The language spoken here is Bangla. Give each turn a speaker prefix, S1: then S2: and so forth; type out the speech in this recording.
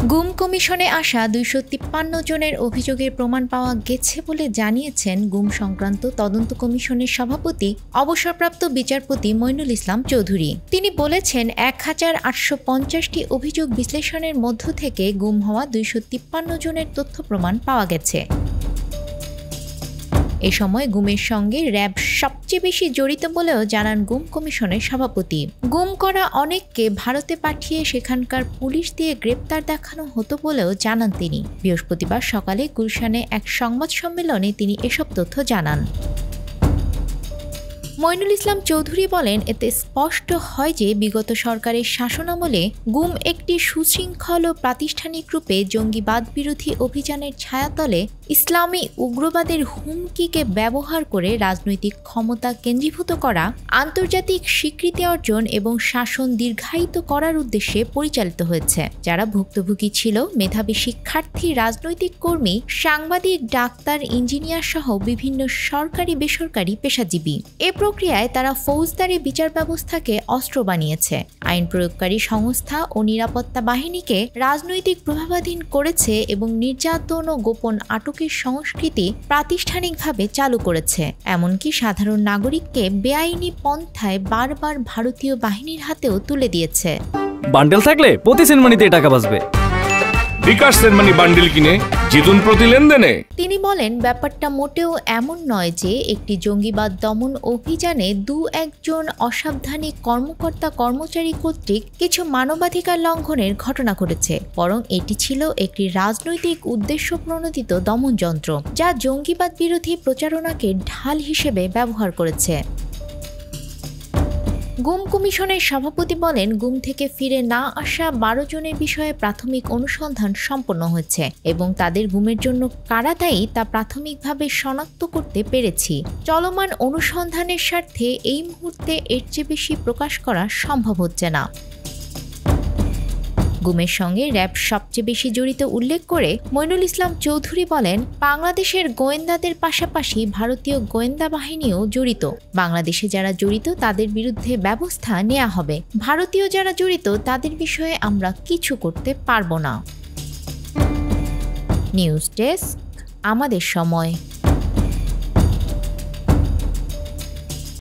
S1: গুম কমিশনে আসা 253 জনের অভিযোগের প্রমাণ পাওয়া গেছে বলে জানিয়েছেন গুম সংক্রান্ত তদন্ত কমিশনের সভাপতি অবসরপ্রাপ্ত বিচারপতি মইনুল ইসলাম চৌধুরী। তিনি বলেছেন 1850টি অভিযোগ বিশ্লেষণের মধ্য থেকে গুম হওয়া 253 জনের তথ্য প্রমাণ পাওয়া গেছে। এ সময় গুমের সঙ্গে র্যাব সবচেয়ে বেশি জড়িত বলেও জানান গুম কমিশনের সভাপতি। গুম করা অনেককে ভারতে পাঠিয়ে সেখানকার পুলিশ দিয়ে গ্রেপ্তার দেখানো হতো বলেও জানান তিনি। বৃহস্পতিবার সকালে গুলশানে এক সংবাদ সম্মেলনে তিনি এসব তথ্য জানান। মইনুল ইসলাম চৌধুরী বলেন, এতে স্পষ্ট হয় যে বিগত সরকারের শাসনামলে গুম একটি সুশৃঙ্খল ও প্রাতিষ্ঠানিক রূপে জঙ্গিবাদ বিরোধী অভিযানের ছায়াতলে ইসলামী উগ্রবাদের হুমকিকে ব্যবহার করে রাজনৈতিক ক্ষমতা কেন্দ্রীভূত করা, আন্তর্জাতিক স্বীকৃতি অর্জন এবং শাসন দীর্ঘায়িত করার উদ্দেশ্যে পরিচালিত হয়েছে। যারা ভুক্তভোগী ছিল মেধাবী শিক্ষার্থী, রাজনৈতিক কর্মী, সাংবাদিক, ডাক্তার, ইঞ্জিনিয়ার সহ বিভিন্ন সরকারি বেসরকারি পেশাজীবী। এ প্রক্রিয়ায় তারা ফৌজদারি বিচার ব্যবস্থাকে অস্ত্র বানিয়েছে, আইন প্রয়োগকারী সংস্থা ও নিরাপত্তা বাহিনীকে রাজনৈতিক প্রভাবাধীন করেছে এবং নির্যাতন ও গোপন আটকের সংস্কৃতি প্রাতিষ্ঠানিকভাবে চালু করেছে। এমনকি সাধারণ নাগরিককে বেআইনি পন্থায় বারবার ভারতীয় বাহিনীর হাতেও তুলে দিয়েছে।
S2: বান্ডেল থাকলে প্রতি সেনমানিতে টাকা বাঁচবে।
S3: বিকাশ সেনমানি বান্ডেল কিনে জিতুন প্রতি লেনদেনে।
S1: তিনি বলেন, ব্যাপারটা মোটেও এমন নয় যে একটি জঙ্গিবাদ দমন অভিযানে একজন অসাবধানী কর্মকর্তা কর্মচারী কর্তৃক কিছু মানবাধিকার লঙ্ঘনের ঘটনা ঘটেছে, বরং এটি ছিল একটি রাজনৈতিক উদ্দেশ্য প্রণোদিত দমন যন্ত্র যা জঙ্গিবাদ বিরোধী প্রচারণাকে ঢাল হিসেবে ব্যবহার করেছে। গুম কমিশনের সভাপতি বলেন, গুম থেকে ফিরে না আসা 12 জনের বিষয়ে প্রাথমিক অনুসন্ধান সম্পন্ন হয়েছে এবং তাদের গুমের জন্য কারা দায়ী তা প্রাথমিকভাবে শনাক্ত করতে পেরেছি। চলমান অনুসন্ধানের স্বার্থে এই মুহূর্তে এর চেয়ে বেশি প্রকাশ করা সম্ভব হচ্ছে না। গুমের সঙ্গে র্যাব সবচেয়ে বেশি জড়িত উল্লেখ করে মইনুল ইসলাম চৌধুরী বলেন, বাংলাদেশের গোয়েন্দাদের পাশাপাশি ভারতীয় গোয়েন্দা বাহিনীও জড়িত। বাংলাদেশে যারা জড়িত তাদের বিরুদ্ধে ব্যবস্থা নেওয়া হবে। ভারতীয় যারা জড়িত তাদের বিষয়ে আমরা কিছু করতে পারবো না। নিউজ ডেস্ক, আমাদের সময়।